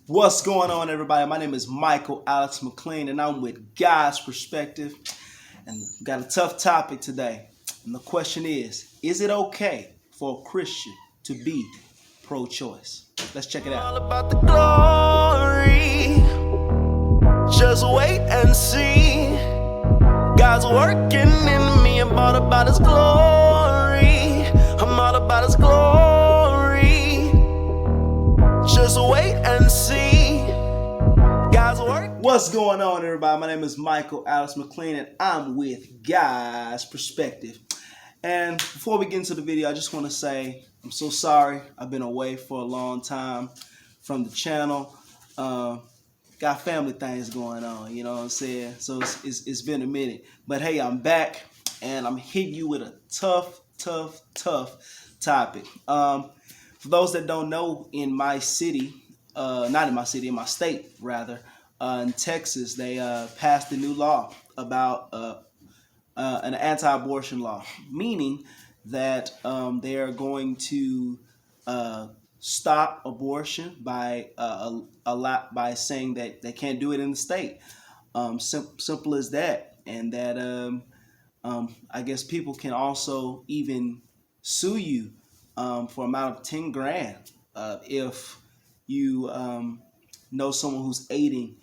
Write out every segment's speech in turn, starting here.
What's going on, everybody? My name is Michael Alex McLean, and I'm with God's Perspective. And we've got a tough topic today. And the question is it okay for a Christian to be pro-choice? Let's check it out. All about the glory. Just wait and see. God's working in me. I'm all about His glory. I'm all about His glory. Just wait and see. God's work. What's going on, everybody? My name is Michael Alex McLean, and I'm with God's Perspective. And before we get into the video, I just want to say I'm so sorry. I've been away for a long time from the channel. Got family things going on, you know what I'm saying? So it's been a minute. But hey, I'm back, and I'm hitting you with a tough topic. For those that don't know, in my city, not in my city, in my state rather, in Texas, they passed a new law about an anti-abortion law, meaning that they are going to stop abortion by by saying that they can't do it in the state. Simple as that. And that I guess people can also even sue you for an amount of 10 grand if you know someone who's aiding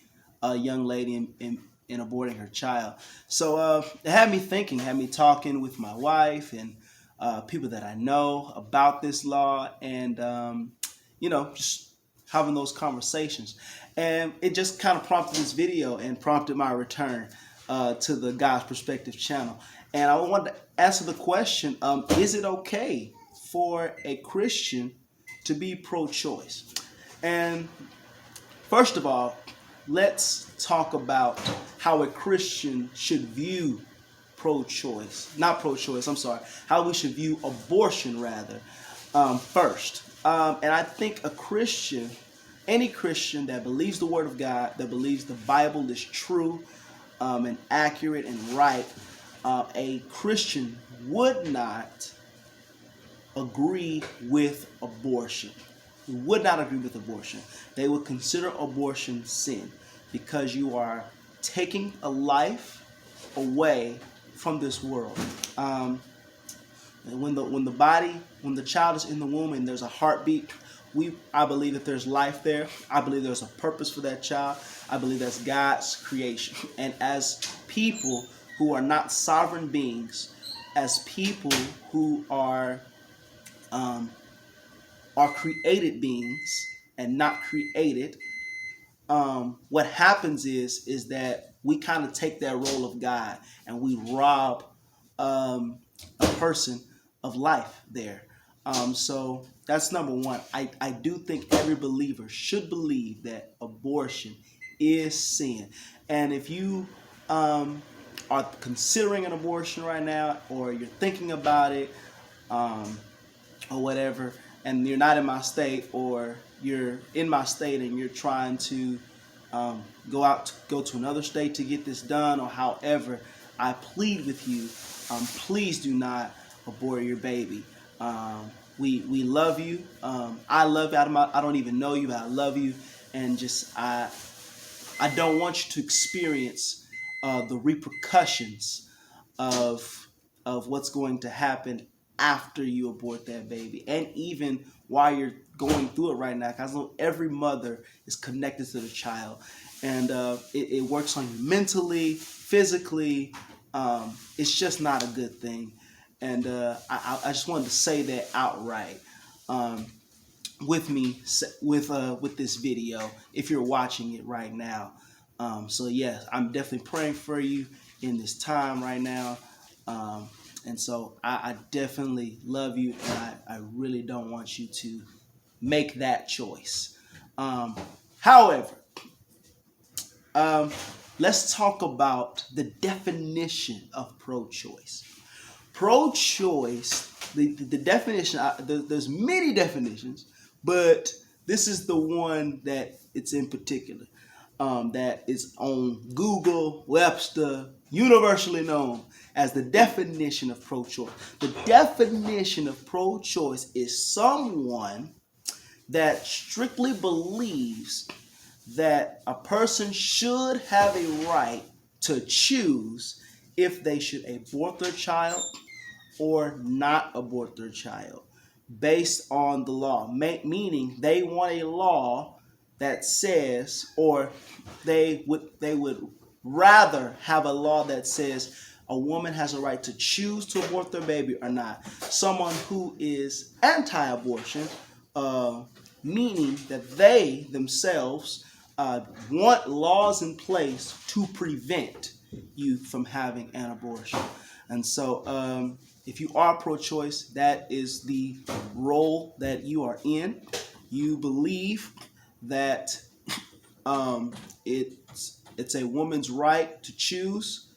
a young lady in aborting her child. So it had me thinking, had me talking with my wife and people that I know about this law, and you know, just having those conversations. And it just kind of prompted this video and prompted my return to the God's Perspective channel. And I wanted to answer the question, is it okay for a Christian to be pro-choice? And first of all, let's talk about how a Christian should view how we should view abortion rather, first. And I think a Christian, any Christian that believes the Word of God, that believes the Bible is true and accurate and right, a Christian would not agree with abortion. Would not agree with abortion. They would consider abortion sin because you are taking a life away from this world. And when the child is in the womb and there's a heartbeat, I believe that there's life there. I believe there's a purpose for that child. I believe that's God's creation. And as people who are not sovereign beings, as people who are created beings and not created, what happens is that we kind of take that role of God and we rob a person of life there. So that's number one. I do think every believer should believe that abortion is sin. And if you are considering an abortion right now, or you're thinking about it, or whatever, and you're not in my state, or you're in my state and you're trying to go to another state to get this done, or however, I plead with you, please do not abort your baby. We love you. I love you. I don't even know you, but I love you, and just I don't want you to experience the repercussions of what's going to happen after you abort that baby, and even while you're going through it right now, because I know every mother is connected to the child, and it works on you mentally, physically. It's just not a good thing, and I just wanted to say that outright with this video if you're watching it right now. So yes, I'm definitely praying for you in this time right now. And so I definitely love you, and I really don't want you to make that choice. However, let's talk about the definition of pro-choice. Pro-choice, the definition, there's many definitions, but this is the one that it's in particular, that is on Google, Webster, universally known as the definition of pro-choice. The definition of pro-choice is someone that strictly believes that a person should have a right to choose if they should abort their child or not abort their child based on the law, meaning they want a law that says, or they would rather have a law that says a woman has a right to choose to abort their baby or not. Someone who is anti-abortion, meaning that they themselves want laws in place to prevent you from having an abortion. And so if you are pro-choice, that is the role that you are in. You believe that it's a woman's right to choose.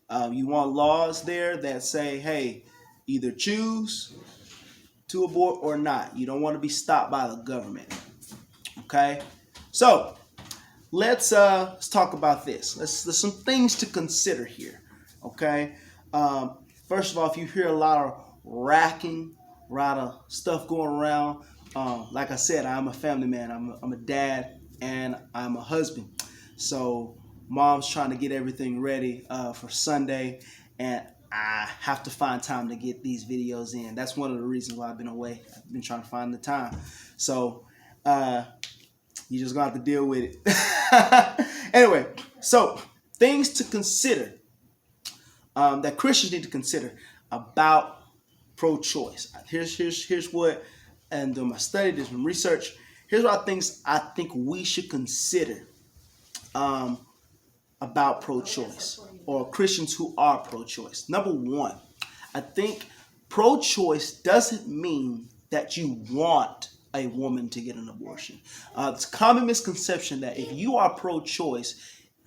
You want laws there that say, hey, either choose to abort or not. You don't want to be stopped by the government. Okay? So let's talk about this. There's some things to consider here. Okay? First of all, if you hear a lot of racking, a lot of stuff going around, like I said, I'm a family man. I'm a dad and I'm a husband. So mom's trying to get everything ready for Sunday, and I have to find time to get these videos in. That's one of the reasons why I've been away. I've been trying to find the time. So you just gonna have to deal with it. Anyway, so things to consider that Christians need to consider about pro-choice. Here's what, and doing my study, doing some research. Here's what I think we should consider about pro-choice, or Christians who are pro-choice. Number one, I think pro-choice doesn't mean that you want a woman to get an abortion. It's a common misconception that if you are pro-choice,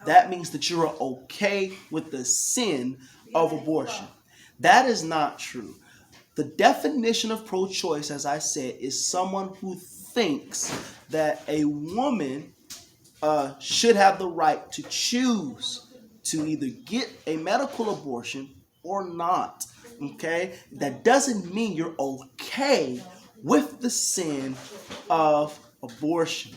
that means that you're okay with the sin of abortion. That is not true. The definition of pro-choice, as I said, is someone who thinks that a woman should have the right to choose to either get a medical abortion or not. Okay? That doesn't mean you're okay with the sin of abortion.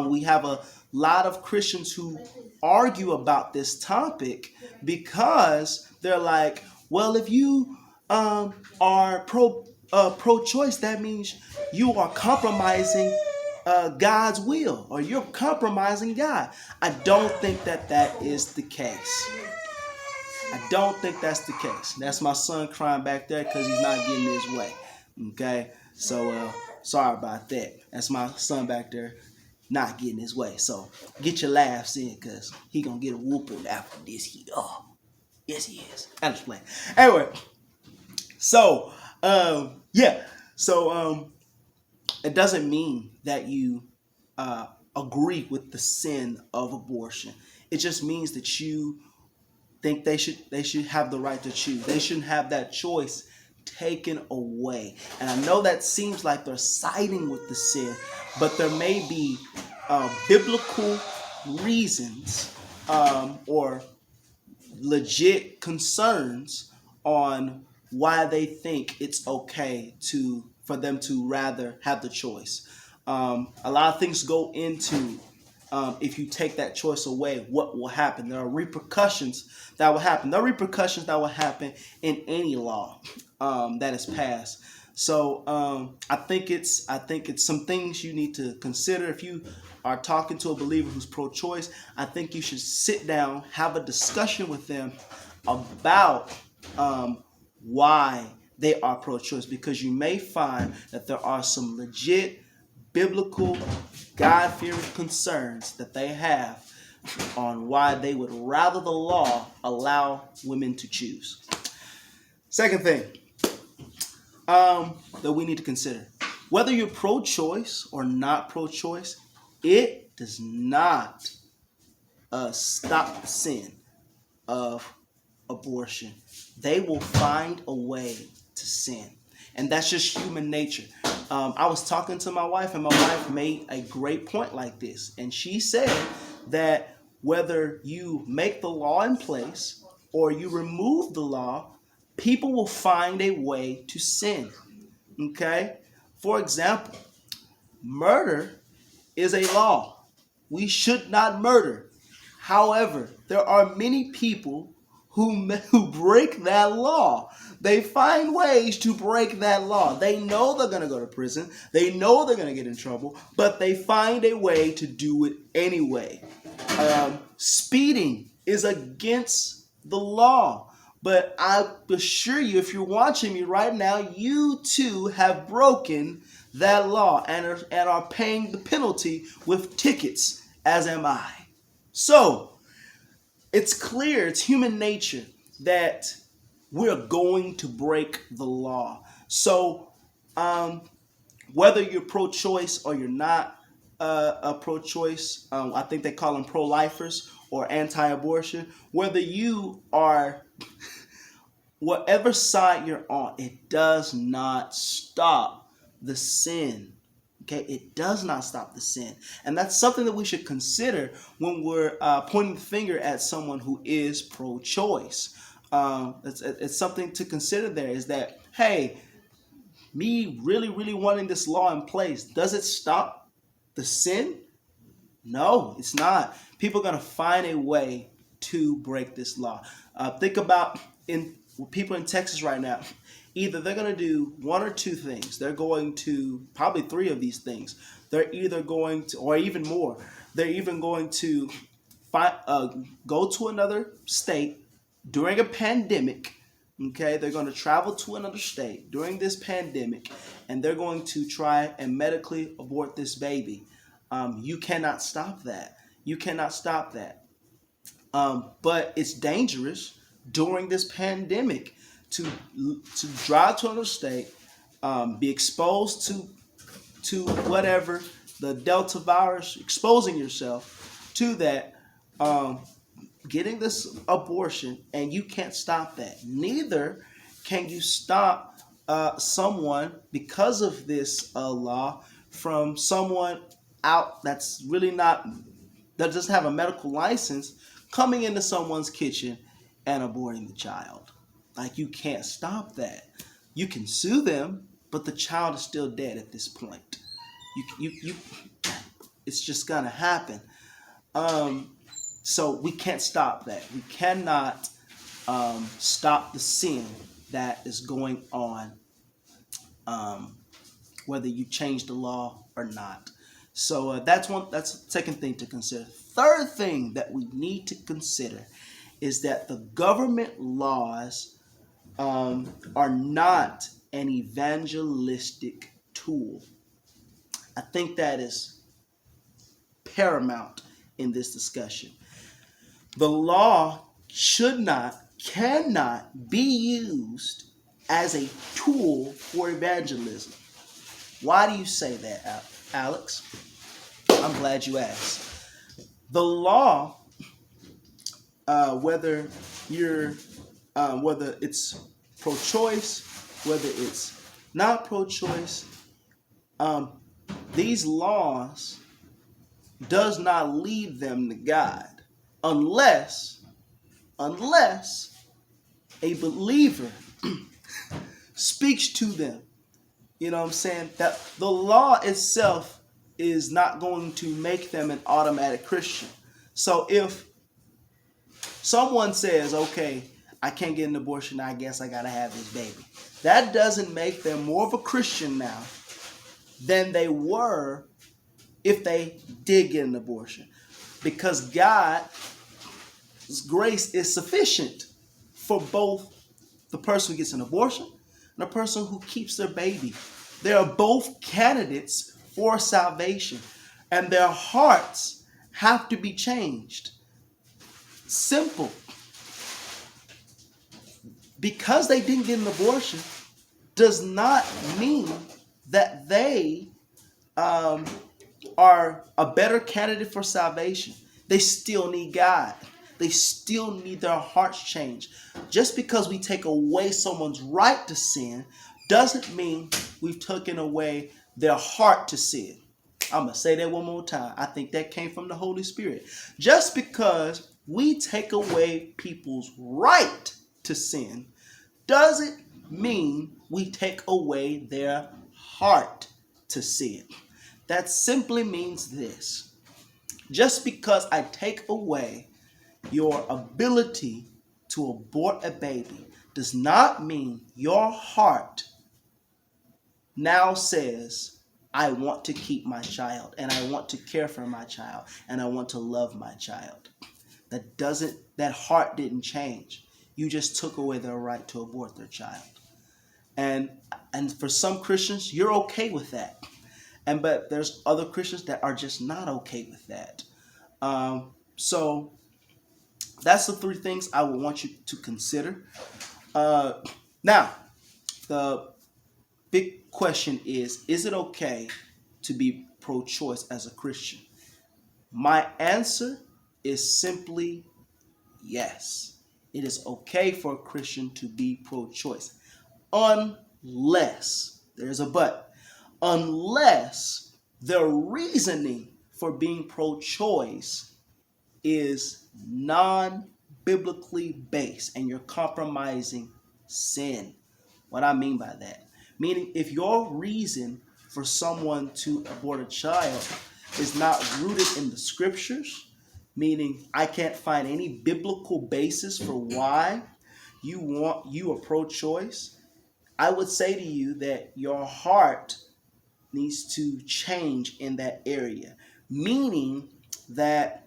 We have a lot of Christians who argue about this topic because they're like, well, if you are pro-choice, that means you are compromising God's will, or you're compromising God. I don't think that is the case. I don't think that's the case. That's my son crying back there because he's not getting his way. Okay, so sorry about that. That's my son back there not getting his way. So get your laughs in, because he gonna get a whooping after this. Yes he is. I'm just playing. Anyway, so it doesn't mean that you agree with the sin of abortion. It just means that you think they should have the right to choose. They shouldn't have that choice taken away. And I know that seems like they're siding with the sin, but there may be biblical reasons or legit concerns on why they think it's okay for them to rather have the choice. A lot of things go into if you take that choice away, what will happen? There are repercussions that will happen. There are repercussions that will happen in any law that is passed. So I think it's some things you need to consider. If you are talking to a believer who's pro-choice, I think you should sit down, have a discussion with them about why they are pro-choice, because you may find that there are some legit biblical, God-fearing concerns that they have on why they would rather the law allow women to choose. Second thing that we need to consider, whether you're pro-choice or not pro-choice, it does not stop the sin of abortion. They will find a way to sin. And that's just human nature. I was talking to my wife, and my wife made a great point like this. And she said that whether you make the law in place or you remove the law, people will find a way to sin. Okay? For example, murder is a law. we should not murder. However, there are many people who break that law. They find ways to break that law. They know they're going to go to prison. They know they're going to get in trouble, but they find a way to do it anyway. Speeding is against the law, but I assure you, if you're watching me right now, you too have broken that law and are paying the penalty with tickets, as am I. So, it's clear, it's human nature that we're going to break the law. So, whether you're pro-choice or you're not pro-choice, I think they call them pro-lifers or anti-abortion, whether you are, whatever side you're on, it does not stop the sin. Okay, it does not stop the sin. And that's something that we should consider when we're pointing the finger at someone who is pro-choice. It's something to consider there, is that, hey, me really wanting this law in place, does it stop the sin? No, it's not. People are going to find a way to break this law. Think about people in Texas right now. Either they're going to do one or two things. They're going to, probably three of these things. They're either going to, or even more, they're even going to go to another state during a pandemic. Okay, they're going to travel to another state during this pandemic, and they're going to try and medically abort this baby. You cannot stop that. You cannot stop that. But it's dangerous during this pandemic to drive to another state, be exposed to whatever, the Delta virus, exposing yourself to that, getting this abortion, and you can't stop that. Neither can you stop someone, because of this law, from someone out that's really not, that doesn't have a medical license, coming into someone's kitchen and aborting the child. Like, you can't stop that. You can sue them, but the child is still dead at this point. It's just gonna happen. So we can't stop that. We cannot stop the sin that is going on, whether you change the law or not. So that's the second thing to consider. Third thing that we need to consider is that the government laws are not an evangelistic tool. I think that is paramount in this discussion. The law cannot be used as a tool for evangelism. Why do you say that, Alex? I'm glad you asked. The law, whether it's pro-choice, whether it's not pro-choice, these laws does not lead them to God unless a believer speaks to them. You know what I'm saying? That the law itself is not going to make them an automatic Christian. So if someone says, okay, I can't get an abortion, I guess I gotta have this baby, that doesn't make them more of a Christian now than they were if they did get an abortion. Because God's grace is sufficient for both the person who gets an abortion and the person who keeps their baby. They are both candidates for salvation, and their hearts have to be changed. Simple. Because they didn't get an abortion does not mean that they are a better candidate for salvation. They still need God. They still need their hearts changed. Just because we take away someone's right to sin doesn't mean we've taken away their heart to sin. I'm going to say that one more time. I think that came from the Holy Spirit. Just because we take away people's right to sin doesn't mean we take away their heart to sin. That simply means this. Just because I take away your ability to abort a baby does not mean your heart now says, I want to keep my child, and I want to care for my child, and I want to love my child. That heart didn't change. You just took away their right to abort their child. And for some Christians, you're okay with that. But there's other Christians that are just not okay with that. So that's the three things I would want you to consider. Now, the big question is it okay to be pro-choice as a Christian? My answer is simply yes. It is okay for a Christian to be pro-choice. Unless, there's a but, unless the reasoning for being pro-choice is non-biblically based and you're compromising sin. What I mean by that, meaning if your reason for someone to abort a child is not rooted in the scriptures, meaning I can't find any biblical basis for why you are pro-choice, I would say to you that your heart needs to change in that area, meaning that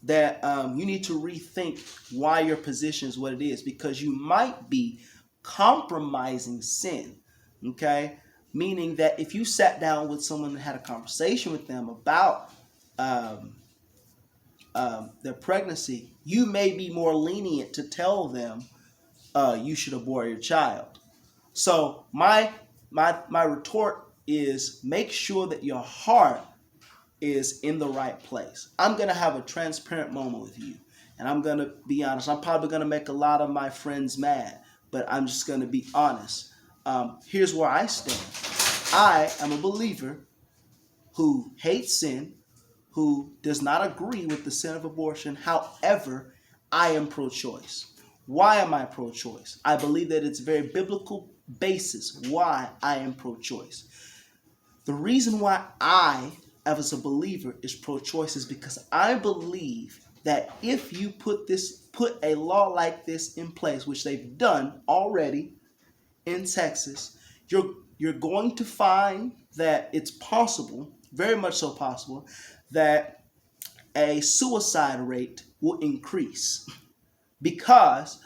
you need to rethink why your position is what it is, because you might be compromising sin. Okay, meaning that if you sat down with someone and had a conversation with them about their pregnancy, you may be more lenient to tell them you should abort your child. So my retort is, make sure that your heart is in the right place. I'm going to have a transparent moment with you, and I'm going to be honest. I'm probably going to make a lot of my friends mad, but I'm just going to be honest. Here's where I stand. I am a believer who hates sin, who does not agree with the sin of abortion. However, I am pro-choice. Why am I pro-choice? I believe that it's a very biblical basis why I am pro-choice. The reason why I, as a believer, is pro-choice is because I believe that if you put a law like this in place, which they've done already in Texas, you're going to find that it's possible, very much so possible, that a suicide rate will increase because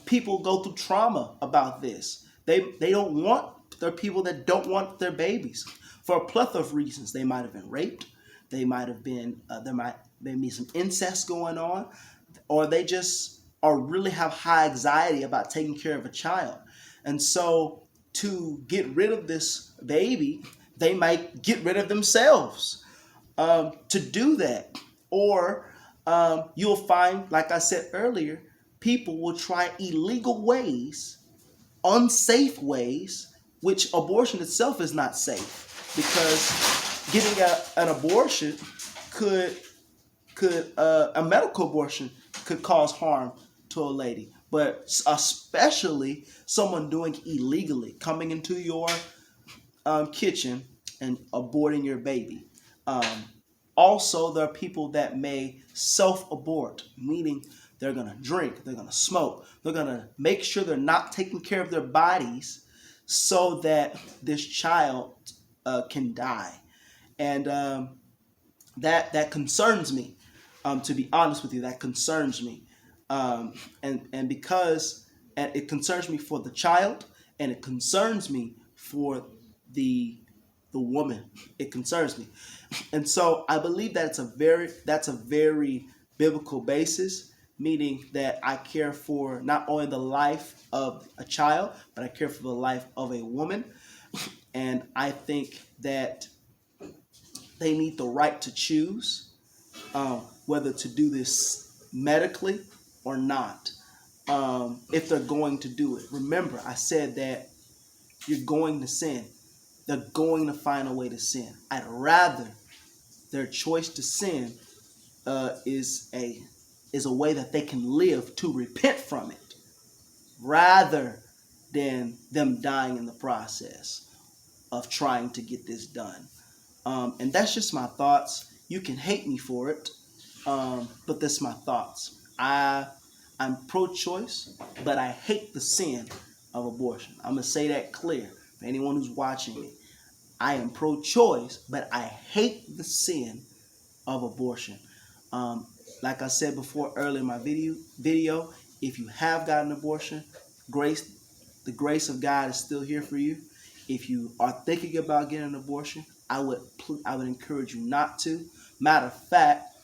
people go through trauma about this. They don't want, there are people that don't want their babies for a plethora of reasons. They might have been raped, they might have been there might be some incest going on, or they just really have high anxiety about taking care of a child. And so to get rid of this baby, they might get rid of themselves to do that. Or you'll find, like I said earlier, people will try illegal ways, unsafe ways, which abortion itself is not safe, because getting an abortion a medical abortion could cause harm to a lady, but especially someone doing illegally, coming into your kitchen and aborting your baby. Also, there are people that may self-abort, meaning they're going to drink, they're going to smoke, they're going to make sure they're not taking care of their bodies so that this child can die. And that concerns me, to be honest with you. That concerns me. And because it concerns me for the child, and it concerns me for the woman. It concerns me. And so I believe that that's a very biblical basis, meaning that I care for not only the life of a child, but I care for the life of a woman. And I think that they need the right to choose whether to do this medically or not, if they're going to do it. Remember, I said that you're going to sin. They're going to find a way to sin. I'd rather their choice to sin is a way that they can live to repent from it, rather than them dying in the process of trying to get this done. And that's just my thoughts. You can hate me for it, but that's my thoughts. I'm pro-choice, but I hate the sin of abortion. I'm going to say that clear for anyone who's watching me. I am pro-choice, but I hate the sin of abortion. Like I said before earlier in my video, if you have gotten an abortion, the grace of God is still here for you. If you are thinking about getting an abortion, I would encourage you not to. Matter of fact,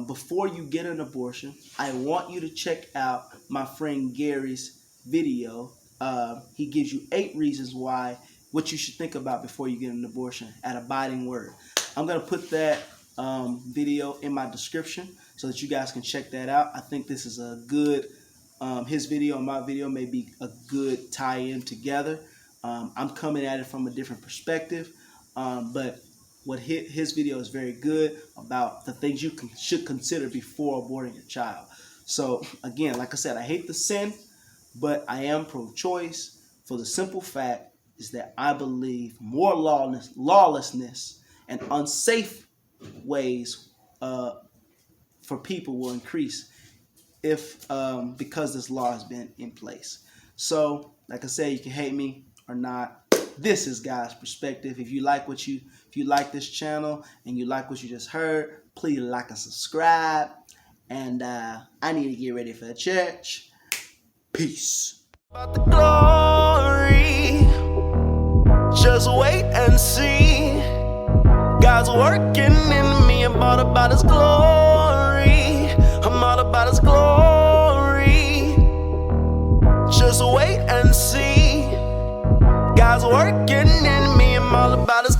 before you get an abortion, I want you to check out my friend Gary's video. He gives you 8 reasons what you should think about before you get an abortion at Abiding Word. I'm going to put that video in my description so that you guys can check that out. I think this is a good, his video and my video may be a good tie-in together. I'm coming at it from a different perspective, but what his video is very good about the things you should consider before aborting your child. So again, like I said, I hate the sin, but I am pro-choice for the simple fact is that I believe more lawlessness and unsafe ways for people will increase if because this law has been in place. So like I said, you can hate me or not. This is God's perspective. If you like this channel and you like what you just heard, please like and subscribe. And I need to get ready for the church. Peace. About the glory, just wait and see. God's working in me. I'm all about His glory. I'm all about His glory. Just wait and see. God's working in me. I'm all about His